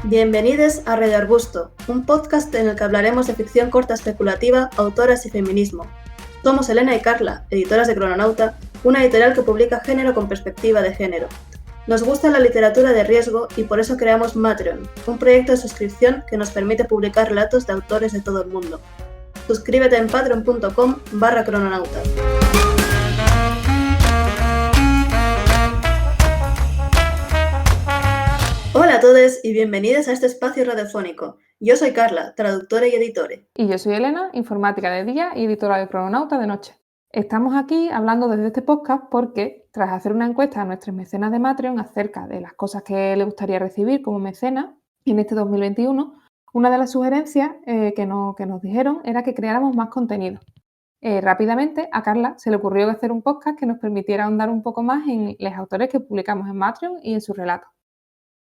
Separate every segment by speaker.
Speaker 1: Bienvenidos a Red Arbusto, un podcast en el que hablaremos de ficción corta especulativa, autoras y feminismo. Somos Elena y Carla, editoras de Crononauta, una editorial que publica género con perspectiva de género. Nos gusta la literatura de riesgo y por eso creamos Matreon, un proyecto de suscripción que nos permite publicar relatos de autores de todo el mundo. Suscríbete en patreon.com/crononauta. Hola a todos y bienvenidos a este espacio radiofónico. Yo soy Carla, traductora y editore.
Speaker 2: Y yo soy Elena, informática de día y editora de Crononauta de noche. Estamos aquí hablando desde este podcast porque, tras hacer una encuesta a nuestros mecenas de Matreon acerca de las cosas que les gustaría recibir como mecenas en este 2021, una de las sugerencias que nos dijeron era que creáramos más contenido. Rápidamente a Carla se le ocurrió hacer un podcast que nos permitiera ahondar un poco más en los autores que publicamos en Matreon y en sus relatos.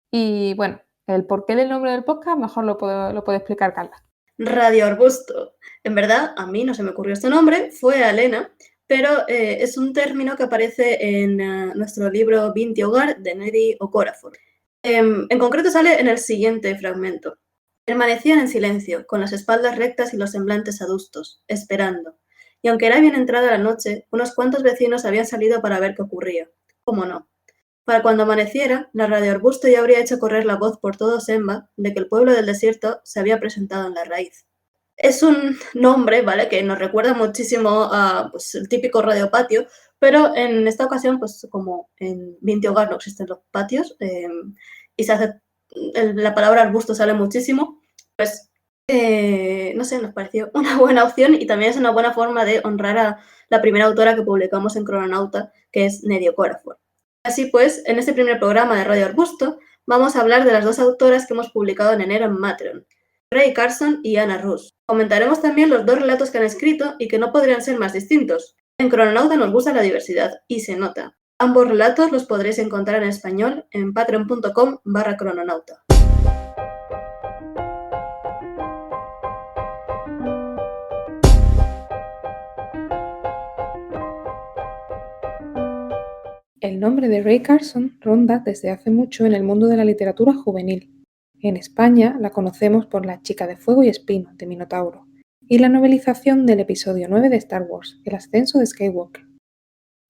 Speaker 2: Y bueno, el porqué del nombre del podcast mejor lo puede explicar Carla.
Speaker 1: Radio Arbusto. En verdad, a mí no se me ocurrió este nombre, fue a Elena, pero es un término que aparece en nuestro libro Vinti Hogar de Neri Okorafor. En concreto sale en el siguiente fragmento. Permanecían en silencio, con las espaldas rectas y los semblantes adustos, esperando. Y aunque era bien entrada la noche, unos cuantos vecinos habían salido para ver qué ocurría. ¿Cómo no? Para cuando amaneciera, la Radio Arbusto ya habría hecho correr la voz por todo Semba de que el pueblo del desierto se había presentado en la raíz. Es un nombre, ¿vale?, que nos recuerda muchísimo a pues, el típico radiopatio, pero en esta ocasión, pues como en Vinti Hogar no existen los patios y se hace, la palabra arbusto sale muchísimo, pues no sé, nos pareció una buena opción y también es una buena forma de honrar a la primera autora que publicamos en Crononauta, que es Neri Okorafor. Así pues, en este primer programa de Radio Arbusto vamos a hablar de las dos autoras que hemos publicado en enero en Matreon, Rae Carson y Anna Russ. Comentaremos también los dos relatos que han escrito y que no podrían ser más distintos. En Crononauta nos gusta la diversidad, y se nota. Ambos relatos los podréis encontrar en español en patreon.com/crononauta.
Speaker 2: El nombre de Rae Carson ronda desde hace mucho en el mundo de la literatura juvenil. En España la conocemos por La chica de fuego y espino, de Minotauro, y la novelización del episodio 9 de Star Wars, El ascenso de Skywalker.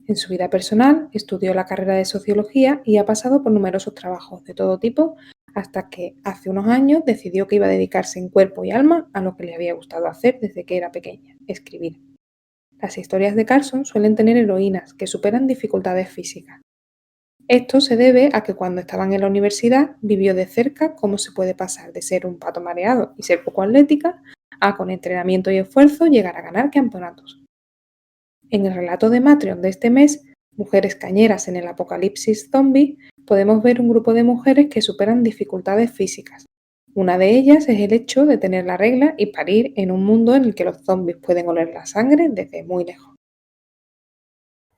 Speaker 2: En su vida personal estudió la carrera de Sociología y ha pasado por numerosos trabajos de todo tipo hasta que hace unos años decidió que iba a dedicarse en cuerpo y alma a lo que le había gustado hacer desde que era pequeña, escribir. Las historias de Carson suelen tener heroínas que superan dificultades físicas. Esto se debe a que cuando estaban en la universidad vivió de cerca cómo se puede pasar de ser un pato mareado y ser poco atlética a, con entrenamiento y esfuerzo, llegar a ganar campeonatos. En el relato de Matreon de este mes, Mujeres cañeras en el apocalipsis zombie, podemos ver un grupo de mujeres que superan dificultades físicas. Una de ellas es el hecho de tener la regla y parir en un mundo en el que los zombies pueden oler la sangre desde muy lejos.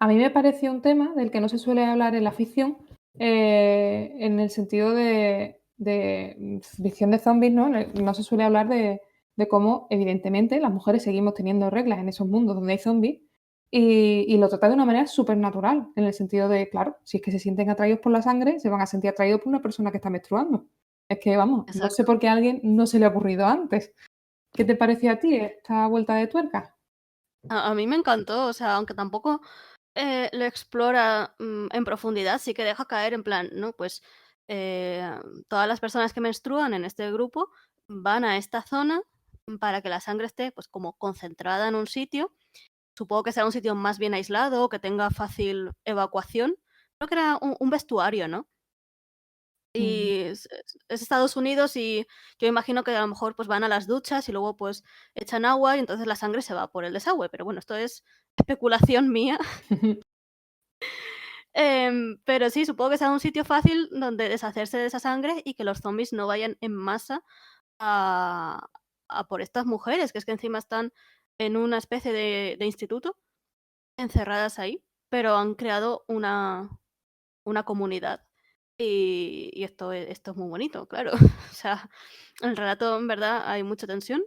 Speaker 2: A mí me pareció un tema del que no se suele hablar en la ficción, en el sentido de ficción de zombies, ¿no? No se suele hablar de cómo, evidentemente, las mujeres seguimos teniendo reglas en esos mundos donde hay zombies y lo trata de una manera súper natural, en el sentido de, claro, si es que se sienten atraídos por la sangre, se van a sentir atraídos por una persona que está menstruando. Es que, vamos, no sé
Speaker 1: Exacto.
Speaker 2: por qué a alguien no se le ha ocurrido antes. ¿Qué te pareció a ti esta vuelta de tuerca?
Speaker 3: A mí me encantó, o sea, aunque tampoco lo explora en profundidad, sí que deja caer en plan, ¿no? Pues eh, todas las personas que menstruan en este grupo van a esta zona para que la sangre esté pues como concentrada en un sitio. Supongo que será un sitio más bien aislado, que tenga fácil evacuación. Creo que era un vestuario, ¿no?
Speaker 2: Mm.
Speaker 3: Y es Estados Unidos y yo imagino que a lo mejor pues van a las duchas y luego pues echan agua y entonces la sangre se va por el desagüe. Pero bueno, esto es especulación mía. Pero sí, supongo que sea un sitio fácil donde deshacerse de esa sangre y que los zombies no vayan en masa a, a por estas mujeres, que es que encima están en una especie de instituto, encerradas ahí, pero han creado una comunidad. Y esto es muy bonito, claro. O sea, el relato en verdad hay mucha tensión,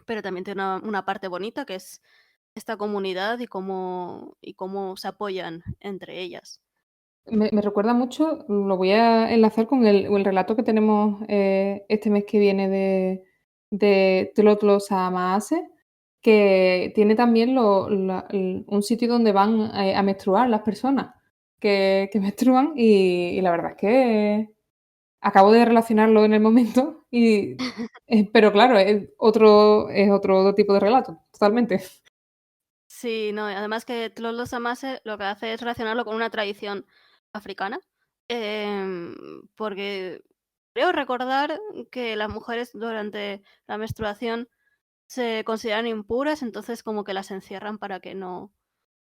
Speaker 3: pero también tiene una parte bonita que es esta comunidad y cómo se apoyan entre ellas.
Speaker 2: Me recuerda mucho, lo voy a enlazar con el relato que tenemos, este mes que viene de Tlotlos a Maase, que tiene también un sitio donde van, a menstruar las personas que menstruan y la verdad es que acabo de relacionarlo en el momento y, pero claro, es otro tipo de relato, totalmente.
Speaker 3: Sí, no, y además que Tlaloc Amase lo que hace es relacionarlo con una tradición africana, porque creo recordar que las mujeres durante la menstruación se consideran impuras, entonces como que las encierran para que no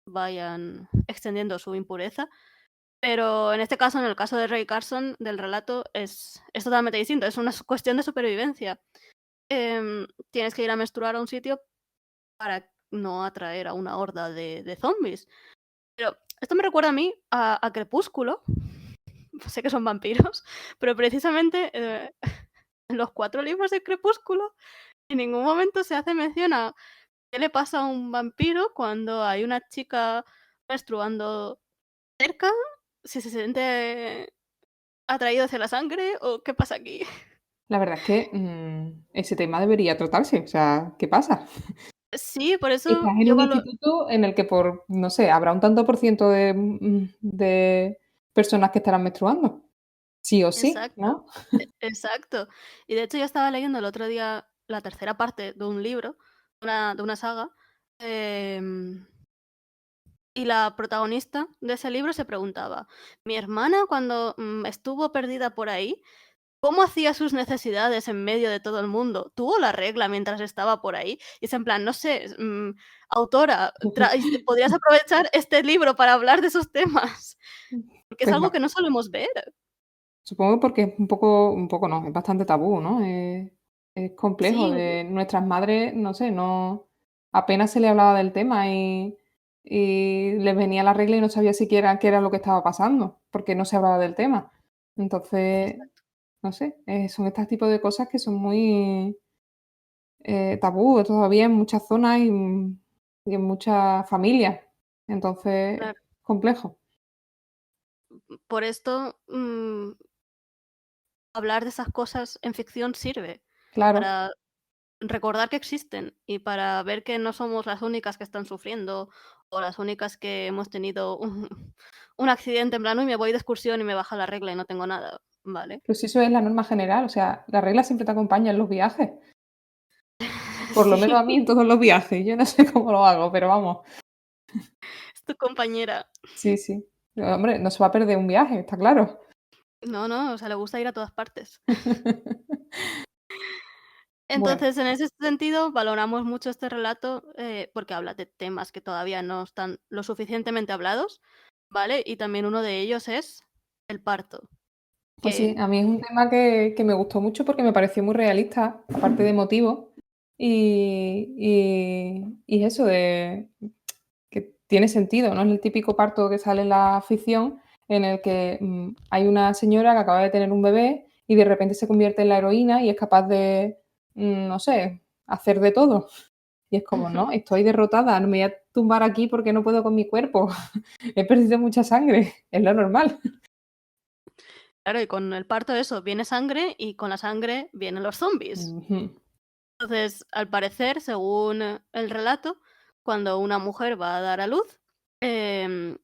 Speaker 3: vayan extendiendo su impureza. Pero en este caso, en el caso de Ray Carson, del relato, es totalmente distinto, es una cuestión de supervivencia. Tienes que ir a menstruar a un sitio para no atraer a una horda de zombies. Pero esto me recuerda a mí a Crepúsculo. Sé que son vampiros, pero precisamente en los 4 libros de Crepúsculo en ningún momento se hace mención a qué le pasa a un vampiro cuando hay una chica menstruando cerca, si se siente atraído hacia la sangre o qué pasa aquí.
Speaker 2: La verdad es que, ese tema debería tratarse, o sea, ¿qué pasa?
Speaker 3: Sí, por eso
Speaker 2: Estás en
Speaker 3: yo
Speaker 2: un
Speaker 3: valoro.
Speaker 2: instituto en el que no sé, habrá un tanto por ciento de personas que estarán menstruando. Sí o sí,
Speaker 3: Exacto,
Speaker 2: ¿no?
Speaker 3: exacto. Y de hecho yo estaba leyendo el otro día la tercera parte de un libro, de una saga, em, y la protagonista de ese libro se preguntaba, mi hermana cuando estuvo perdida por ahí, ¿cómo hacía sus necesidades en medio de todo el mundo? ¿Tuvo la regla mientras estaba por ahí? Y es en plan, no sé, autora, podrías aprovechar este libro para hablar de esos temas, porque es
Speaker 2: Pues
Speaker 3: algo
Speaker 2: no,
Speaker 3: que no solemos ver.
Speaker 2: supongo porque es un poco no, es bastante tabú, ¿no? Es complejo,
Speaker 3: Sí,
Speaker 2: de nuestras madres, no sé, no apenas se le hablaba del tema y les venía la regla y no sabía siquiera qué era lo que estaba pasando, porque no se hablaba del tema. Entonces, no sé, son estos tipos de cosas que son muy, tabú todavía en muchas zonas y en muchas familias. Entonces,
Speaker 3: claro.
Speaker 2: complejo.
Speaker 3: Por esto, hablar de esas cosas en ficción sirve
Speaker 2: Claro,
Speaker 3: para recordar que existen y para ver que no somos las únicas que están sufriendo o las únicas que hemos tenido un accidente en plan, uy, me voy de excursión y me baja la regla y no tengo nada, ¿vale?
Speaker 2: pero si eso es la norma general, o sea, la regla siempre te acompaña en los viajes. Por lo menos
Speaker 3: Sí,
Speaker 2: a mí en todos los viajes. Yo no sé cómo lo hago, pero vamos.
Speaker 3: es tu compañera.
Speaker 2: Sí, sí. Hombre, no se va a perder un viaje, está claro.
Speaker 3: No, no, o sea, le gusta ir a todas partes.
Speaker 2: Bueno,
Speaker 3: Entonces, en ese sentido, valoramos mucho este relato porque habla de temas que todavía no están lo suficientemente hablados, ¿vale? Y también uno de ellos es el parto,
Speaker 2: pues sí,
Speaker 3: que
Speaker 2: a mí es un tema que me gustó mucho porque me pareció muy realista, aparte de emotivo. Y eso de que tiene sentido, no es el típico parto que sale en la ficción en el que, hay una señora que acaba de tener un bebé y de repente se convierte en la heroína y es capaz de, no sé, hacer de todo. Y es como, no, estoy derrotada, no me voy a tumbar aquí porque no puedo con mi cuerpo. He perdido mucha sangre, es lo normal.
Speaker 3: claro, y con el parto eso, viene sangre y con la sangre vienen los zombies.
Speaker 2: Ujú.
Speaker 3: Entonces, al parecer, según el relato, cuando una mujer va a dar a luz, em,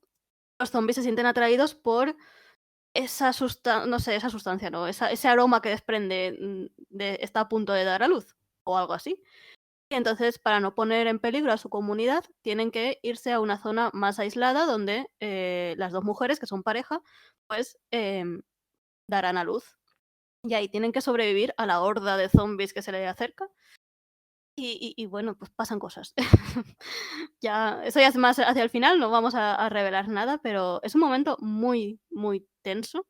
Speaker 3: los zombies se sienten atraídos por esa no sé, esa sustancia, no, ese aroma que desprende de está a punto de dar a luz, o algo así. Y entonces, para no poner en peligro a su comunidad, tienen que irse a una zona más aislada donde las 2 mujeres, que son pareja, pues, darán a luz. Y ahí tienen que sobrevivir a la horda de zombies que se les acerca. Y bueno, pues pasan cosas. Ya, eso ya es más hacia el final, no vamos a revelar nada, pero es un momento muy, muy tenso.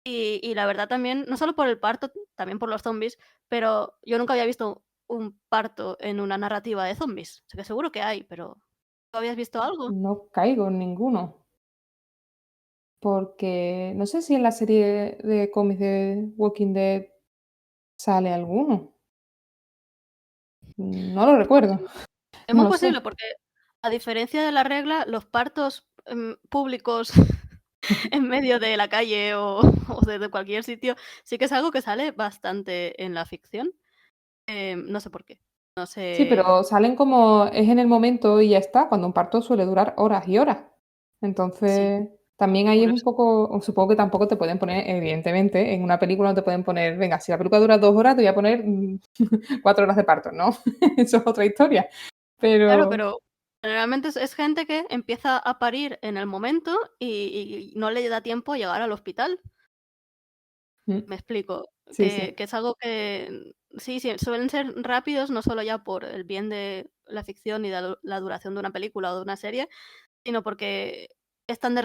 Speaker 3: Y la verdad también, no solo por el parto, también por los zombies, pero yo nunca había visto un parto en una narrativa de zombies. O sea que seguro que hay, pero ¿tú habías visto algo?
Speaker 2: No caigo en ninguno, porque no sé si en la serie de cómics de Walking Dead sale alguno. No lo
Speaker 3: Es
Speaker 2: recuerdo,
Speaker 3: posible. Es
Speaker 2: no
Speaker 3: muy
Speaker 2: lo sé.
Speaker 3: posible porque, a diferencia de la regla, los partos, públicos en medio de la calle o, o de cualquier sitio, sí que es algo que sale bastante en la ficción. No sé por qué. No
Speaker 2: Sí,
Speaker 3: sé.
Speaker 2: pero salen como es en el momento y ya está, cuando un parto suele durar horas y horas.
Speaker 3: Sí,
Speaker 2: Entonces, también ahí es un
Speaker 3: curioso.
Speaker 2: poco, o supongo que tampoco te pueden poner, evidentemente, en una película no te pueden poner, venga, si la película dura 2 horas, te voy a poner 4 horas de parto, ¿no? Eso es otra historia.
Speaker 3: Claro,
Speaker 2: Pero,
Speaker 3: pero generalmente es gente que empieza a parir en el momento y no le da tiempo a llegar al hospital.
Speaker 2: mm,
Speaker 3: Me explico,
Speaker 2: sí, sí.
Speaker 3: que es algo que sí, sí, suelen ser rápidos, no solo ya por el bien de la ficción y de la duración de una película o de una serie, sino porque es tan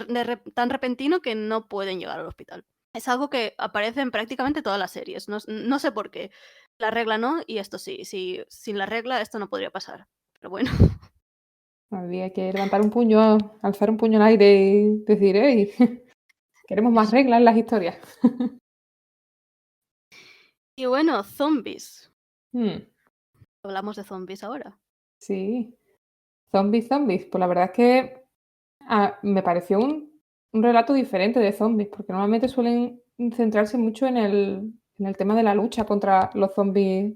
Speaker 3: repentino que no pueden llegar al hospital. Es algo que aparece en prácticamente todas las series, no sé por qué. La regla no, y esto sí, sin la regla esto no podría pasar, pero bueno.
Speaker 2: Habría que levantar un puño, alzar un puño al aire y decir, hey, queremos más
Speaker 3: Eso.
Speaker 2: reglas en las historias.
Speaker 3: Y bueno, zombies.
Speaker 2: Mm,
Speaker 3: Hablamos de zombies ahora.
Speaker 2: sí, zombies, zombies. Pues la verdad es que me pareció un relato diferente de zombies, porque normalmente suelen centrarse mucho en el tema de la lucha contra los zombies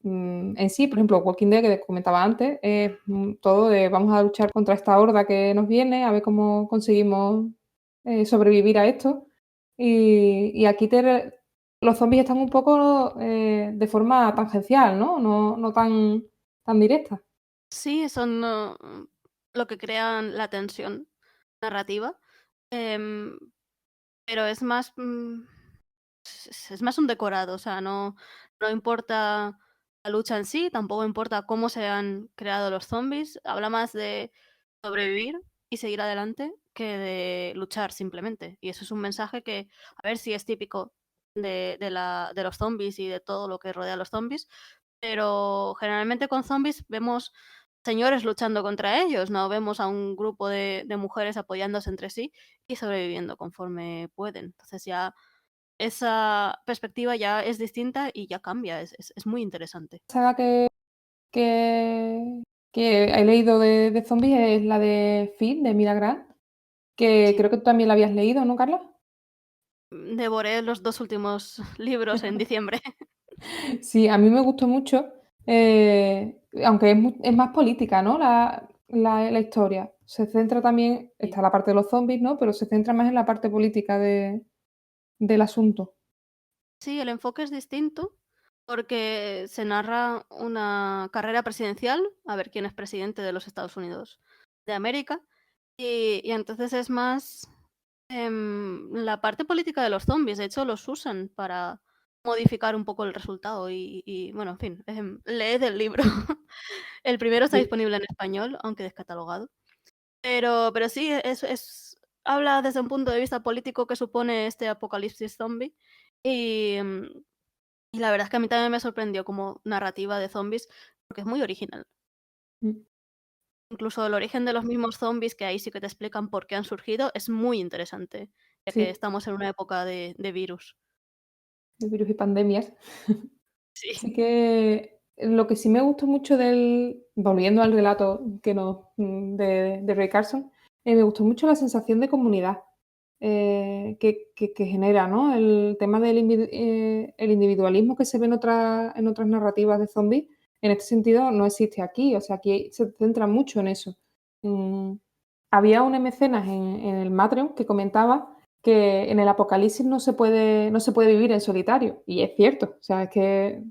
Speaker 2: en sí. Por ejemplo, Walking Dead, que comentaba antes, es todo de vamos a luchar contra esta horda que nos viene, a ver cómo conseguimos sobrevivir a esto. Y aquí los zombies están un poco de forma tangencial, ¿no? No tan directa.
Speaker 3: Sí, son lo que crean la tensión narrativa, em, pero es más, es más un decorado, o sea, no importa la lucha en sí, tampoco importa cómo se han creado los zombies, habla más de sobrevivir y seguir adelante que de luchar simplemente. Y eso es un mensaje que, a ver si es típico de los zombies y de todo lo que rodea a los zombies, pero generalmente con zombies vemos señores luchando contra ellos, no vemos a un grupo de mujeres apoyándose entre sí y sobreviviendo conforme pueden. Entonces ya esa perspectiva ya es distinta y ya cambia, es muy interesante.
Speaker 2: Saga que que he leído de zombies es la de Fear, de Mira Grant, que
Speaker 3: Sí,
Speaker 2: creo que tú también la habías leído, ¿no, Carla?
Speaker 3: devoré los 2 últimos libros en diciembre.
Speaker 2: Sí, a mí me gustó mucho, aunque es más política, ¿no? La historia. Se centra también,
Speaker 3: Sí.
Speaker 2: está la parte de los zombies, ¿no? Pero se centra más en la parte política del asunto.
Speaker 3: Sí, el enfoque es distinto porque se narra una carrera presidencial, a ver quién es presidente de los Estados Unidos de América, y entonces es más la parte política de los zombies. De hecho, los usan para modificar un poco el resultado y bueno, en fin, leed el libro. El primero está
Speaker 2: Sí.
Speaker 3: disponible en español, aunque descatalogado. Pero sí, habla desde un punto de vista político que supone este apocalipsis zombie. Y, y la verdad es que a mí también me sorprendió como narrativa de zombies, porque es muy original.
Speaker 2: Mm,
Speaker 3: Incluso el origen de los mismos zombies, que ahí sí que te explican por qué han surgido, es muy interesante, ya que
Speaker 2: sí,
Speaker 3: estamos en una época de virus.
Speaker 2: de virus y pandemias.
Speaker 3: Sí.
Speaker 2: Sí que lo que sí me gustó mucho volviendo al relato de Ray Carson, me gustó mucho la sensación de comunidad que genera, ¿no? El tema el individualismo que se ve en otras narrativas de zombies, en este sentido no existe aquí, o sea, aquí se centra mucho en eso. Mm, Había una mecenas en el Matreon que comentaba que en el apocalipsis no se puede vivir en solitario, y es cierto, o sea, es que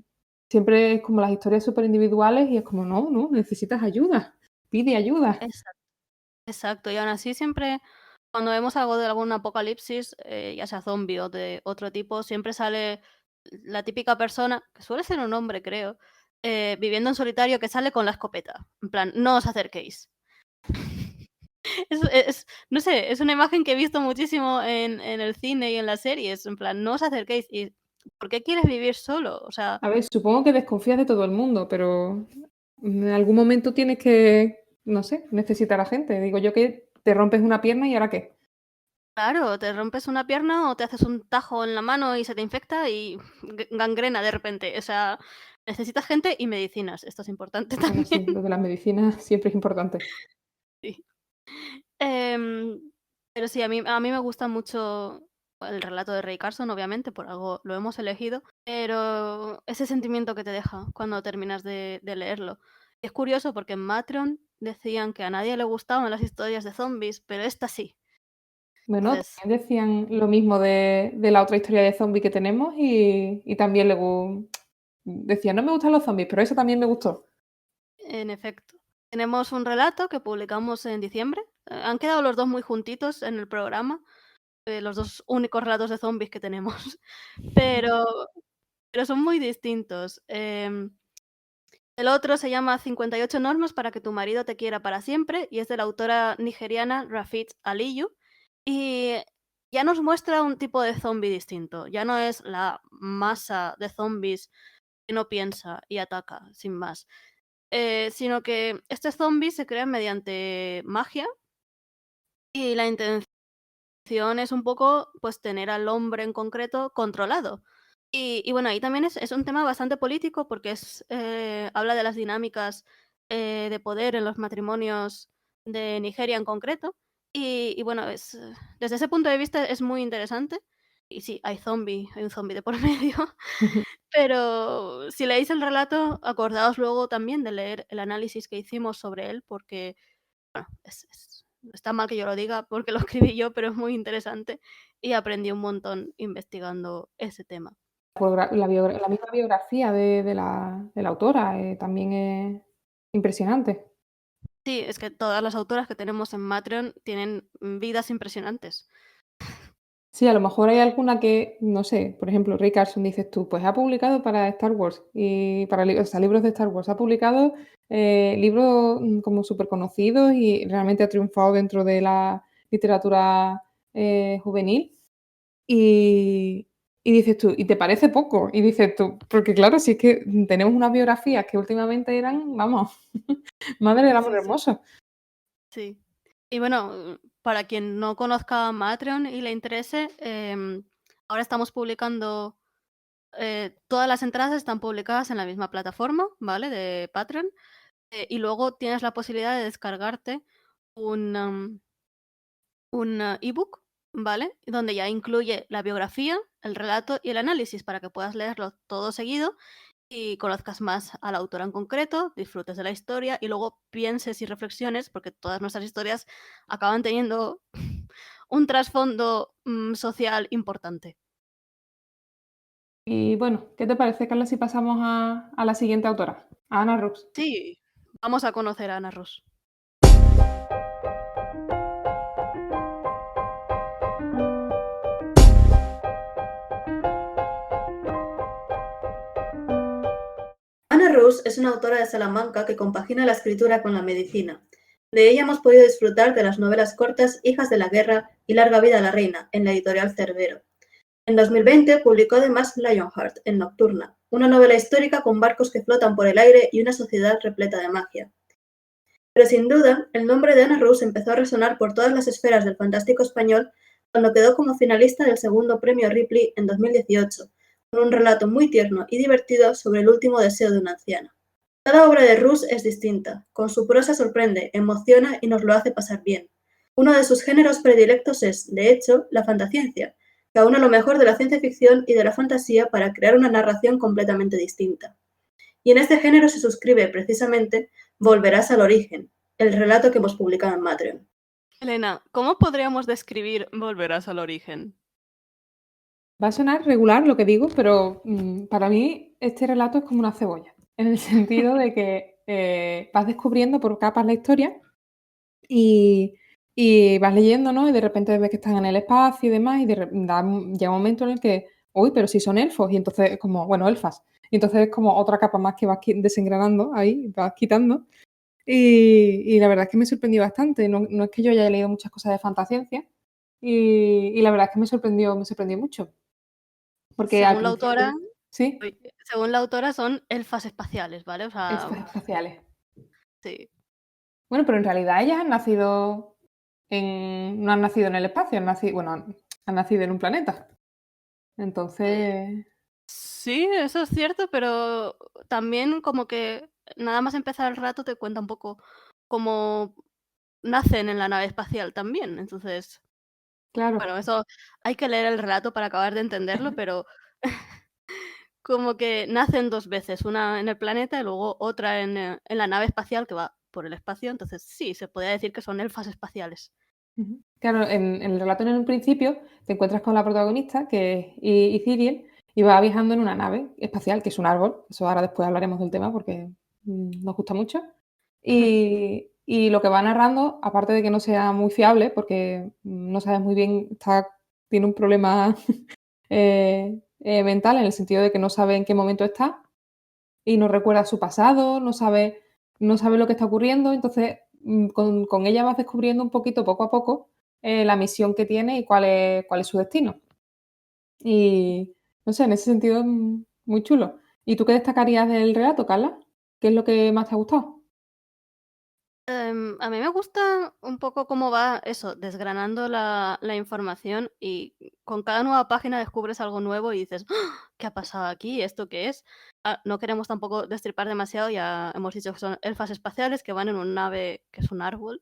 Speaker 2: siempre es como las historias superindividuales y es como, no, no, necesitas ayuda, pide ayuda.
Speaker 3: Exacto, exacto. Y aún así siempre, cuando vemos algo de algún apocalipsis, ya sea zombie o de otro tipo, siempre sale la típica persona, que suele ser un hombre, creo, viviendo en solitario, que sale con la escopeta. En plan, no os acerquéis. No sé, es una imagen que he visto muchísimo en el cine y en las series. En plan, no os acerquéis. ¿Y por qué quieres vivir solo? O sea,
Speaker 2: A ver, supongo que desconfías de todo el mundo, pero en algún momento tienes que, no sé, necesitar a gente. Digo yo que te rompes una pierna y ¿ahora qué?
Speaker 3: claro, te rompes una pierna o te haces un tajo en la mano y se te infecta y gangrena de repente. O sea, necesitas gente y medicinas. Esto es importante
Speaker 2: Bueno, sí,
Speaker 3: también.
Speaker 2: lo de las medicinas siempre es importante.
Speaker 3: Sí. Em, Pero sí, a mí me gusta mucho el relato de Ray Carson, obviamente, por algo lo hemos elegido, pero ese sentimiento que te deja cuando terminas de leerlo. Es curioso porque en Matreon decían que a nadie le gustaban las historias de zombies, pero esta sí.
Speaker 2: Bueno,
Speaker 3: Entonces,
Speaker 2: también decían lo mismo de la otra historia de zombie que tenemos y también decían, no me gustan los zombies, pero eso también me gustó.
Speaker 3: en efecto, tenemos un relato que publicamos en diciembre. Han quedado los dos muy juntitos en el programa, los dos únicos relatos de zombies que tenemos, pero, pero son muy distintos. El otro se llama 58 normas para que tu marido te quiera para siempre y es de la autora nigeriana Rafeet Aliyu. Y ya nos muestra un tipo de zombie distinto. Ya no es la masa de zombies que no piensa y ataca, sin más. Sino que estos zombies se crean mediante magia y la intención es un poco pues tener al hombre en concreto controlado. Y bueno, ahí también es un tema bastante político porque habla de las dinámicas de poder en los matrimonios de Nigeria en concreto. Y bueno, desde ese punto de vista es muy interesante. Y sí, hay un zombie de por medio. Pero si leéis el relato, acordaos luego también de leer el análisis que hicimos sobre él, porque bueno, está mal que yo lo diga porque lo escribí yo, pero es muy interesante y aprendí un montón investigando ese tema.
Speaker 2: La misma biografía de la autora también es impresionante.
Speaker 3: Sí, es que todas las autoras que tenemos en Matreon tienen vidas impresionantes.
Speaker 2: Sí, a lo mejor hay alguna que, no sé, por ejemplo, Ray Carson, dices tú, pues ha publicado para Star Wars y para o sea, libros de Star Wars, ha publicado libros como súper conocidos y realmente ha triunfado dentro de la literatura juvenil. Y, y dices tú, ¿y te parece poco? Y dices tú, porque claro, si es que tenemos unas biografías que últimamente eran, vamos, madre del amor
Speaker 3: Sí, sí,
Speaker 2: hermoso.
Speaker 3: sí. Y bueno, para quien no conozca Matreon y le interese, ahora estamos publicando, todas las entradas están publicadas en la misma plataforma, ¿vale? De Patreon. Y luego tienes la posibilidad de descargarte un, un ebook, ¿vale? Donde ya incluye la biografía, el relato y el análisis para que puedas leerlo todo seguido y conozcas más a la autora en concreto, disfrutes de la historia y luego pienses y reflexiones, porque todas nuestras historias acaban teniendo un trasfondo social importante.
Speaker 2: Y bueno, ¿qué te parece, Carla, si pasamos a la siguiente autora, a Ana Rux?
Speaker 3: Sí, vamos a conocer a Ana Ross.
Speaker 1: Ana Rus es una autora de Salamanca que compagina la escritura con la medicina. De ella hemos podido disfrutar de las novelas cortas Hijas de la Guerra y Larga vida a la reina, en la editorial Cerbero. En 2020 publicó además Lionheart, en Nocturna, una novela histórica con barcos que flotan por el aire y una sociedad repleta de magia. Pero sin duda, el nombre de Ana Rus empezó a resonar por todas las esferas del fantástico español cuando quedó como finalista del segundo premio Ripley en 2018, con un relato muy tierno y divertido sobre el último deseo de una anciana. Cada obra de Rus es distinta, con su prosa sorprende, emociona y nos lo hace pasar bien. Uno de sus géneros predilectos es, de hecho, la fantasciencia, que aúna lo mejor de la ciencia ficción y de la fantasía para crear una narración completamente distinta. Y en este género se suscribe, precisamente, Volverás al origen, el relato que hemos publicado en Matreon.
Speaker 3: Elena, ¿cómo podríamos describir Volverás al origen?
Speaker 2: Va a sonar regular lo que digo, pero para mí este relato es como una cebolla, en el sentido de que vas descubriendo por capas la historia y, y vas leyendo, ¿no? Y de repente ves que están en el espacio y demás, y llega un momento en el que, uy, pero si son elfos, y entonces es como, bueno, elfas, y entonces es como otra capa más que vas desengranando ahí, vas quitando. Y la verdad es que me sorprendió bastante. No es que yo haya leído muchas cosas de fantasciencia, y la verdad es que me sorprendió mucho. Porque al
Speaker 3: Según la autora,
Speaker 2: principio sí,
Speaker 3: uy, según la autora son elfas espaciales, ¿vale? O sea,
Speaker 2: elfos espaciales.
Speaker 3: sí.
Speaker 2: Bueno, pero en realidad ellas no han nacido en el espacio, han nacido en un planeta. Entonces,
Speaker 3: Sí, eso es cierto, pero también como que nada más empezar el rato te cuenta un poco cómo nacen en la nave espacial también. Entonces,
Speaker 2: Claro.
Speaker 3: Bueno, eso hay que leer el relato para acabar de entenderlo, pero como que nacen 2 veces, una en el planeta y luego otra en la nave espacial que va por el espacio. Entonces, sí, se podría decir que son elfas espaciales.
Speaker 2: Ujú. Claro, en el relato en un principio te encuentras con la protagonista, que es Ithiriel, y va viajando en una nave espacial, que es un árbol. Eso ahora después hablaremos del tema porque nos gusta mucho. Y lo que va narrando, aparte de que no sea muy fiable, porque no sabes muy bien, tiene un problema mental en el sentido de que no sabe en qué momento está y no recuerda su pasado, no sabe lo que está ocurriendo. Entonces, con ella vas descubriendo un poquito, poco a poco, la misión que tiene y cuál es su destino. Y, no sé, en ese sentido, muy chulo. ¿Y tú qué destacarías del relato, Carla? ¿Qué es lo que más te ha gustado?
Speaker 3: A mí me gusta un poco cómo va eso, desgranando la información y con cada nueva página descubres algo nuevo y dices: "¡Ah! ¿Qué ha pasado aquí? ¿Esto qué es?". No queremos tampoco destripar demasiado, ya hemos dicho que son elfas espaciales que van en una nave que es un árbol,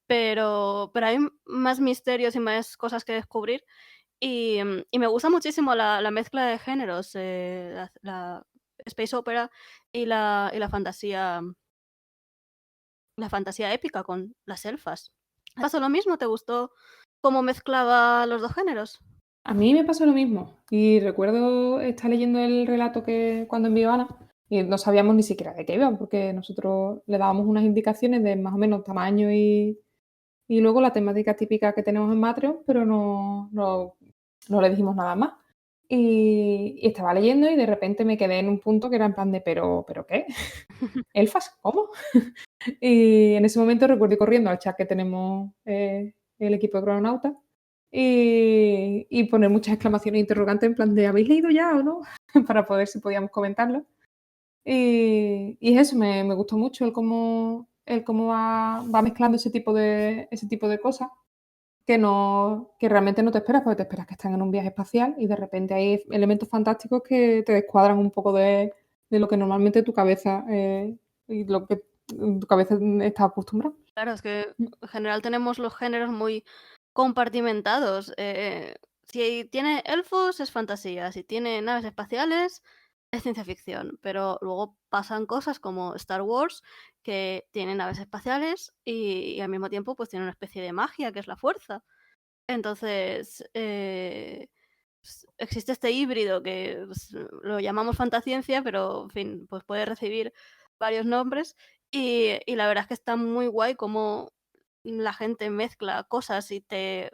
Speaker 3: pero hay más misterios y más cosas que descubrir y me gusta muchísimo la mezcla de géneros, la space opera y la fantasía épica con las elfas. ¿Te pasó lo mismo? ¿Te gustó cómo mezclaba los 2 géneros?
Speaker 2: A mí me pasó lo mismo. Y recuerdo estar leyendo el relato que cuando envió Ana, y no sabíamos ni siquiera de qué iba, porque nosotros le dábamos unas indicaciones de más o menos tamaño y luego la temática típica que tenemos en Matreon, pero no le dijimos nada más. Y estaba leyendo y de repente me quedé en un punto que era en plan de, ¿pero qué? ¿Elfas? ¿Cómo? Y en ese momento recuerdo ir corriendo al chat que tenemos el equipo de crononautas y poner muchas exclamaciones interrogantes en plan de ¿habéis leído ya o no? Para poder si podíamos comentarlo. Y es eso, me gustó mucho el cómo va mezclando ese tipo de cosas que realmente no te esperas, porque te esperas que están en un viaje espacial y de repente hay elementos fantásticos que te descuadran un poco de lo que normalmente tu cabeza, y lo que tu cabeza está acostumbrada.
Speaker 3: Claro, es que
Speaker 2: Mm.
Speaker 3: en general tenemos los géneros muy compartimentados. Si tiene elfos es fantasía, si tiene naves espaciales es ciencia ficción, pero luego pasan cosas como Star Wars que tiene naves espaciales y al mismo tiempo pues tiene una especie de magia que es la fuerza. Entonces, existe este híbrido que lo llamamos fantasciencia, pero en fin, pues puede recibir varios nombres y la verdad es que está muy guay cómo la gente mezcla cosas y te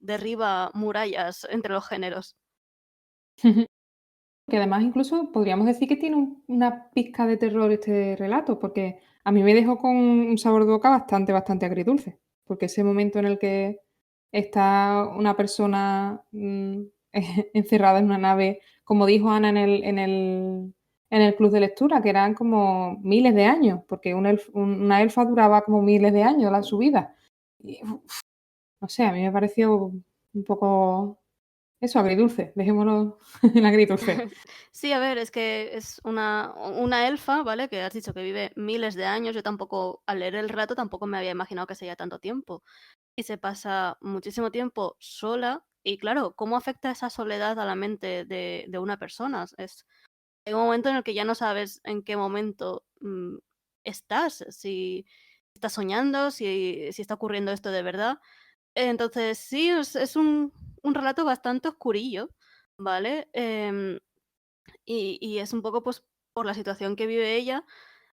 Speaker 3: derriba murallas entre los géneros.
Speaker 2: Que además incluso podríamos decir que tiene una pizca de terror este relato, porque a mí me dejó con un sabor de boca bastante, bastante agridulce, porque ese momento en el que está una persona encerrada en una nave, como dijo Ana en el club de lectura, que eran como miles de años, porque una elfa duraba como miles de años su vida. Y, no sé, a mí me pareció un poco eso, agridulce, dejémoslo en agridulce.
Speaker 3: Sí, a ver, es que es una elfa, ¿vale? Que has dicho que vive miles de años. Yo tampoco, al leer el relato, tampoco me había imaginado que sería tanto tiempo. Y se pasa muchísimo tiempo sola. Y claro, ¿cómo afecta esa soledad a la mente de una persona? Hay un momento en el que ya no sabes en qué momento estás, si estás soñando, si está ocurriendo esto de verdad. Entonces, sí, es un relato bastante oscurillo, ¿vale? Y es un poco pues por la situación que vive ella,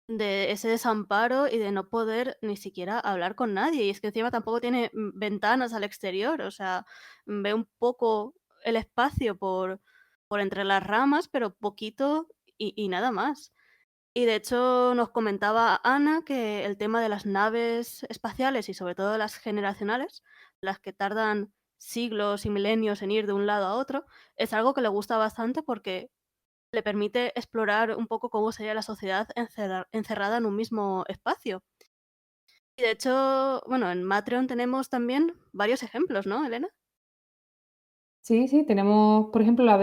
Speaker 3: de ese desamparo y de no poder ni siquiera hablar con nadie. Y es que encima tampoco tiene ventanas al exterior, o sea, ve un poco el espacio por entre las ramas, pero poquito y nada más. Y de hecho nos comentaba Ana que el tema de las naves espaciales y sobre todo las generacionales, las que tardan siglos y milenios en ir de un lado a otro, es algo que le gusta bastante porque le permite explorar un poco cómo sería la sociedad encerrada en un mismo espacio. Y de hecho, bueno, en Matreon tenemos también varios ejemplos, ¿no, Elena?
Speaker 2: Sí, sí, tenemos, por ejemplo, la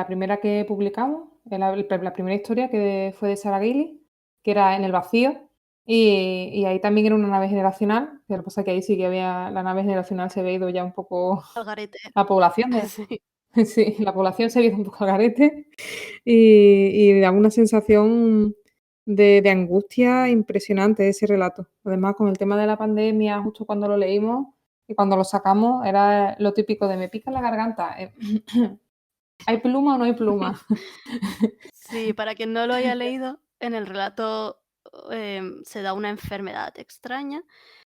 Speaker 2: primera que publicamos, la primera historia que fue de Sarah Gailey, que era En el vacío, Y ahí también era una nave generacional, pero lo que pasa es que ahí sí que había la nave generacional se había ido ya un poco
Speaker 3: Al garete.
Speaker 2: la población de
Speaker 3: Sí.
Speaker 2: sí, la población se había ido un poco al garete y daba una sensación de angustia impresionante ese relato. Además, con el tema de la pandemia, justo cuando lo leímos y cuando lo sacamos, era lo típico de: "Me pica la garganta, ¿hay pluma o no hay pluma?".
Speaker 3: Sí, para quien no lo haya leído, en el relato se da una enfermedad extraña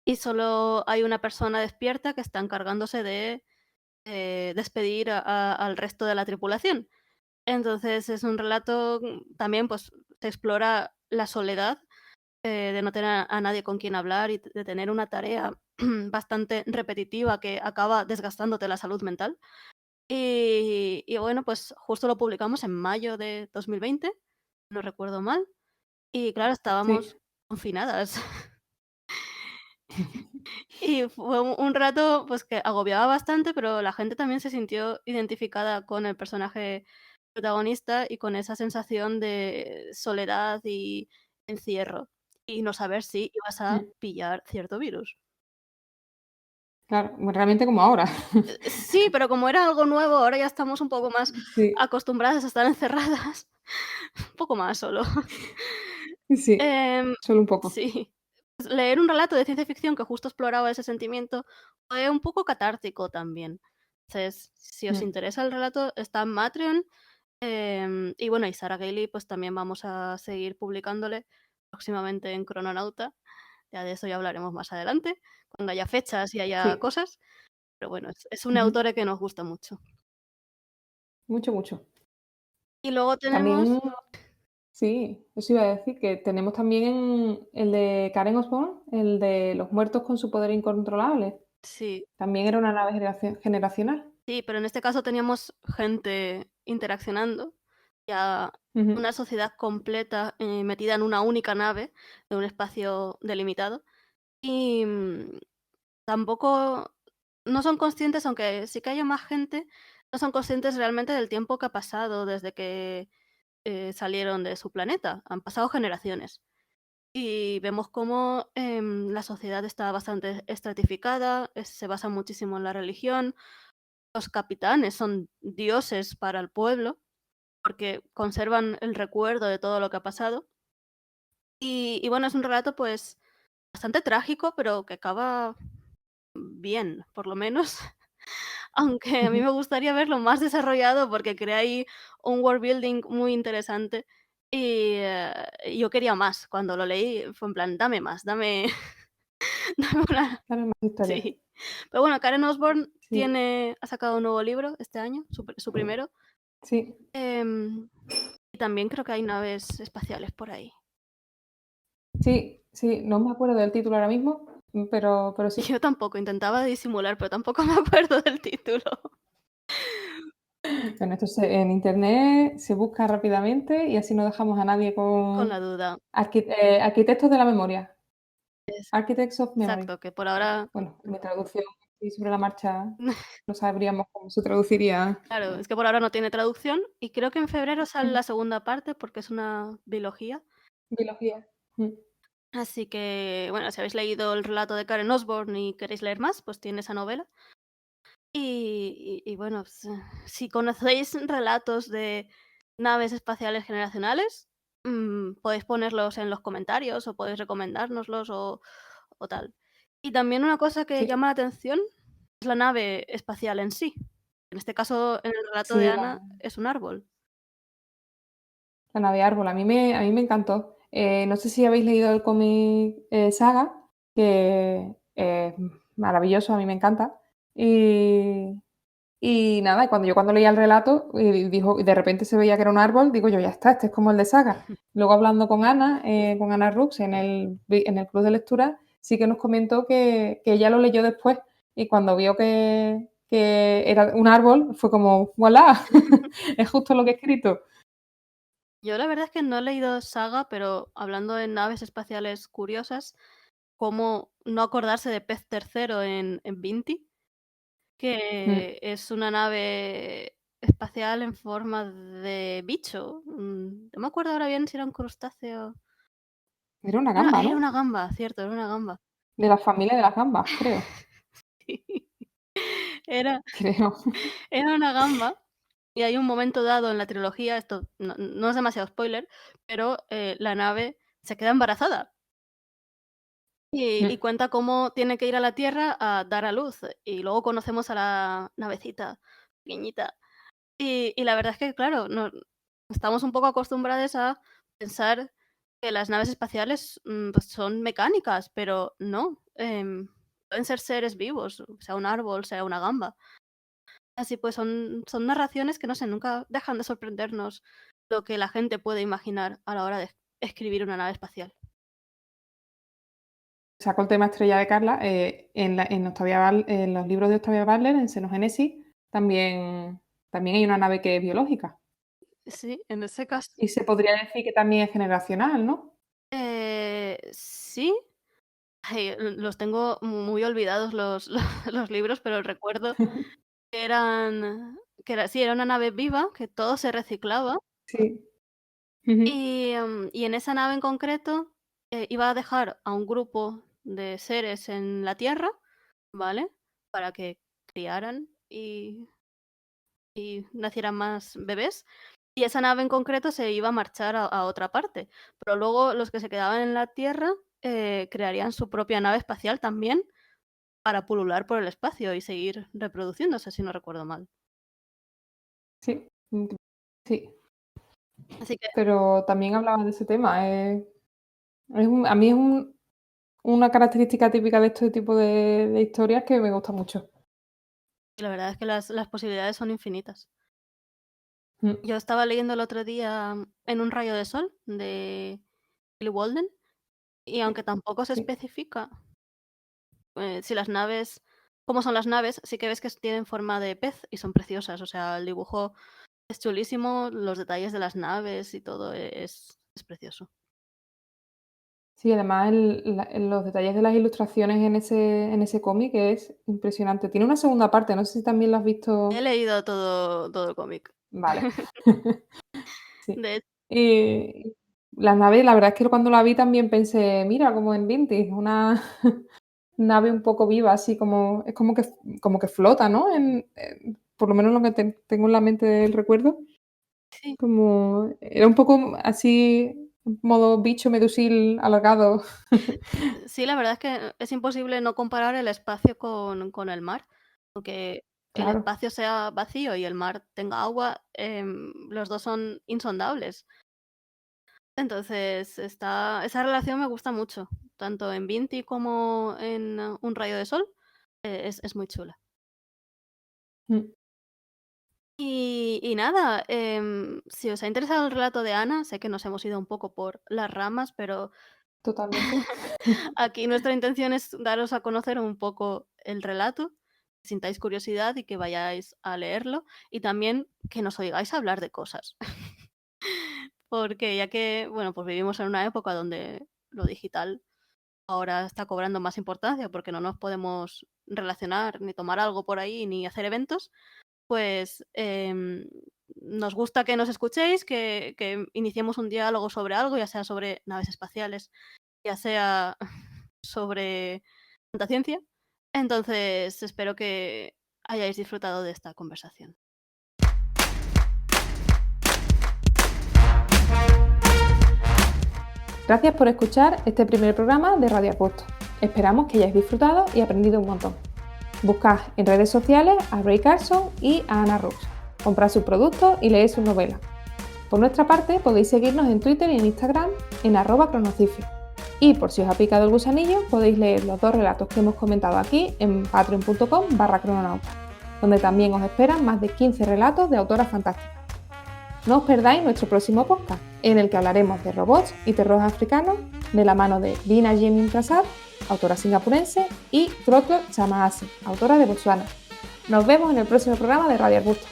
Speaker 3: y solo hay una persona despierta que está encargándose de despedir al resto de la tripulación. Entonces es un relato también, pues se explora la soledad de no tener a nadie con quien hablar y de tener una tarea bastante repetitiva que acaba desgastándote la salud mental. Y bueno, pues justo lo publicamos en mayo de 2020, no recuerdo mal, y claro,
Speaker 2: Sí,
Speaker 3: estábamos confinadas. Y fue un rato, pues, que agobiaba bastante, pero la gente también se sintió identificada con el personaje protagonista y con esa sensación de soledad y encierro, y no saber si ibas a
Speaker 2: mm,
Speaker 3: pillar cierto virus.
Speaker 2: claro, realmente como ahora.
Speaker 3: Sí, pero como era algo nuevo, ahora ya estamos un poco más
Speaker 2: Sí,
Speaker 3: acostumbradas a estar encerradas, un poco más solo.
Speaker 2: sí,
Speaker 3: Em,
Speaker 2: solo un poco.
Speaker 3: sí. Pues leer un relato de ciencia ficción que justo exploraba ese sentimiento fue un poco catártico también. Entonces, si os
Speaker 2: Mm,
Speaker 3: interesa el relato, está en Matreon. Y bueno, y Sarah Gailey, pues también vamos a seguir publicándole próximamente en Crononauta. Ya de eso ya hablaremos más adelante, cuando haya fechas y haya
Speaker 2: sí,
Speaker 3: cosas. Pero bueno, es un
Speaker 2: ujú,
Speaker 3: autor que nos gusta mucho.
Speaker 2: mucho, mucho.
Speaker 3: Y luego
Speaker 2: También,
Speaker 3: tenemos,
Speaker 2: sí, eso iba a decir, que tenemos también el de Karen Osbourne, el de Los muertos con su poder incontrolable.
Speaker 3: sí,
Speaker 2: También era una nave generacional.
Speaker 3: sí, pero en este caso teníamos gente interaccionando, ya
Speaker 2: Ujú,
Speaker 3: una sociedad completa metida en una única nave, en un espacio delimitado. Y tampoco, no son conscientes, aunque sí que haya más gente, no son conscientes realmente del tiempo que ha pasado desde que salieron de su planeta. Han pasado generaciones. Y vemos cómo la sociedad está bastante estratificada, se basa muchísimo en la religión. Los capitanes son dioses para el pueblo, porque conservan el recuerdo de todo lo que ha pasado. Y bueno, es un relato, pues, bastante trágico, pero que acaba bien, por lo menos. Aunque a mí
Speaker 2: ujú.
Speaker 3: me gustaría verlo más desarrollado, porque crea ahí un world building muy interesante. Yo quería más. Cuando lo leí fue en plan: "Dame más, dame dame una".
Speaker 2: Claro, más historias.
Speaker 3: Sí. Pero bueno, Karen Osbourne
Speaker 2: Sí,
Speaker 3: ha sacado un nuevo libro este año, su primero.
Speaker 2: sí,
Speaker 3: Em, y también creo que hay naves espaciales por ahí.
Speaker 2: sí, sí, no me acuerdo del título ahora mismo, pero sí.
Speaker 3: Yo tampoco, intentaba disimular, pero tampoco me acuerdo del título.
Speaker 2: Bueno, esto en internet se busca rápidamente y así no dejamos a nadie
Speaker 3: Con la
Speaker 2: con
Speaker 3: duda.
Speaker 2: arquitectos de la memoria,
Speaker 3: Es
Speaker 2: Architects of Memory.
Speaker 3: exacto, que por ahora
Speaker 2: Bueno, mi traducción y sobre la marcha no sabríamos cómo se traduciría.
Speaker 3: claro, es que por ahora no tiene traducción y creo que en febrero sale
Speaker 2: Ujú.
Speaker 3: la segunda parte porque es una biología.
Speaker 2: Biología.
Speaker 3: Así que, bueno, si habéis leído el relato de Karen Osbourne y queréis leer más, pues tiene esa novela. Y bueno, pues, si conocéis relatos de naves espaciales generacionales, podéis ponerlos en los comentarios o podéis recomendárnoslos o tal. Y también una cosa que
Speaker 2: Sí,
Speaker 3: llama la atención es la nave espacial en sí. En este caso, en el relato de
Speaker 2: sí,
Speaker 3: Ana, es un árbol.
Speaker 2: la nave árbol, a mí me encantó. No sé si habéis leído el cómic, Saga, que es maravilloso, a mí me encanta. Y nada, y cuando leía el relato y de repente se veía que era un árbol, digo yo: "Ya está, este es como el de Saga". Luego hablando con Ana Rux en el club de lectura, sí que nos comentó que ella lo leyó después y cuando vio que era un árbol fue como: "¡Voilá! Es justo lo que he escrito".
Speaker 3: Yo la verdad es que no he leído Saga, pero hablando de naves espaciales curiosas, cómo no acordarse de Pez Tercero en Vinti,
Speaker 2: Mm.
Speaker 3: que es una nave espacial en forma de bicho. No me acuerdo ahora bien si era un crustáceo.
Speaker 2: Era una gamba,
Speaker 3: Era
Speaker 2: ¿no?
Speaker 3: una gamba, cierto, era una gamba.
Speaker 2: De la familia de las gambas, creo.
Speaker 3: Sí. Era,
Speaker 2: Creo.
Speaker 3: era una gamba. Y hay un momento dado en la trilogía, esto no es demasiado spoiler, pero la nave se queda embarazada. Y cuenta cómo tiene que ir a la Tierra a dar a luz. Y luego conocemos a la navecita pequeñita. Y la verdad es que, claro, estamos un poco acostumbrados a pensar que las naves espaciales pues son mecánicas, pero no. Pueden ser seres vivos, sea un árbol, sea una gamba. Así pues, son narraciones que, no sé, nunca dejan de sorprendernos lo que la gente puede imaginar a la hora de escribir una nave espacial.
Speaker 2: Saco el tema estrella de Carla. En los libros de Octavia Butler, en Xenogénesis, también hay una nave que es biológica.
Speaker 3: Sí, en ese caso.
Speaker 2: Y se podría decir que también es generacional, ¿no?
Speaker 3: Sí. Ay, los tengo muy olvidados los libros, pero recuerdo que sí, era una nave viva, que todo se reciclaba.
Speaker 2: Sí. Ujú.
Speaker 3: Y en esa nave en concreto, iba a dejar a un grupo de seres en la Tierra, ¿vale? Para que criaran y nacieran más bebés. Y esa nave en concreto se iba a marchar a otra parte. Pero luego los que se quedaban en la Tierra crearían su propia nave espacial también para pulular por el espacio y seguir reproduciéndose, si no recuerdo mal.
Speaker 2: Sí. Sí.
Speaker 3: Así que
Speaker 2: Pero también hablaba de ese tema. A mí es una característica típica de este tipo de historias que me gusta mucho.
Speaker 3: la verdad es que las posibilidades son infinitas.
Speaker 2: Mm,
Speaker 3: Yo estaba leyendo el otro día En un rayo de sol de Billy Walden y aunque tampoco se
Speaker 2: sí.
Speaker 3: especifica si las naves, cómo son las naves, sí que ves que tienen forma de pez y son preciosas. O sea, el dibujo es chulísimo, los detalles de las naves y todo es precioso.
Speaker 2: Sí, además los detalles de las ilustraciones en ese cómic es impresionante. Tiene una segunda parte, no sé si también lo has
Speaker 3: He
Speaker 2: visto.
Speaker 3: leído todo el cómic.
Speaker 2: Vale. Sí.
Speaker 3: De
Speaker 2: Y la nave, la verdad es que cuando la vi también pensé, mira, como en Vintage, una nave un poco viva, así como, es como que flota, ¿no? Por lo menos lo que tengo en la mente del recuerdo,
Speaker 3: sí,
Speaker 2: como, era un poco así, modo bicho medusil alargado.
Speaker 3: sí, la verdad es que es imposible no comparar el espacio con el mar, aunque el
Speaker 2: Claro,
Speaker 3: espacio sea vacío y el mar tenga agua, los dos son insondables. Entonces, esa relación me gusta mucho, tanto en Vinti como en Un rayo de sol, es muy chula.
Speaker 2: mm,
Speaker 3: Y nada, si os ha interesado el relato de Ana, sé que nos hemos ido un poco por las ramas, pero
Speaker 2: totalmente.
Speaker 3: aquí nuestra intención es daros a conocer un poco el relato, que sintáis curiosidad y que vayáis a leerlo, y también que nos oigáis hablar de cosas. Porque ya que, bueno, pues vivimos en una época donde lo digital ahora está cobrando más importancia porque no nos podemos relacionar ni tomar algo por ahí ni hacer eventos, pues nos gusta que nos escuchéis, que iniciemos un diálogo sobre algo, ya sea sobre naves espaciales, ya sea sobre tanta ciencia. Entonces, espero que hayáis disfrutado de esta conversación.
Speaker 2: Gracias por escuchar este primer programa de Radio Aposto. Esperamos que hayáis disfrutado y aprendido un montón. Buscad en redes sociales a Ray Carson y a Ana Rose. Comprad sus productos y leed sus novelas. Por nuestra parte, podéis seguirnos en Twitter y en Instagram en @cronocifio. Y por si os ha picado el gusanillo, podéis leer los 2 relatos que hemos comentado aquí en patreon.com/crononauta, donde también os esperan más de 15 relatos de autoras fantásticas. No os perdáis nuestro próximo podcast, en el que hablaremos de robots y terror africanos de la mano de Dina Jemin Prasad, autora singapurense, y Trotlo Chamaase, autora de Botswana. Nos vemos en el próximo programa de Radio Arbusto.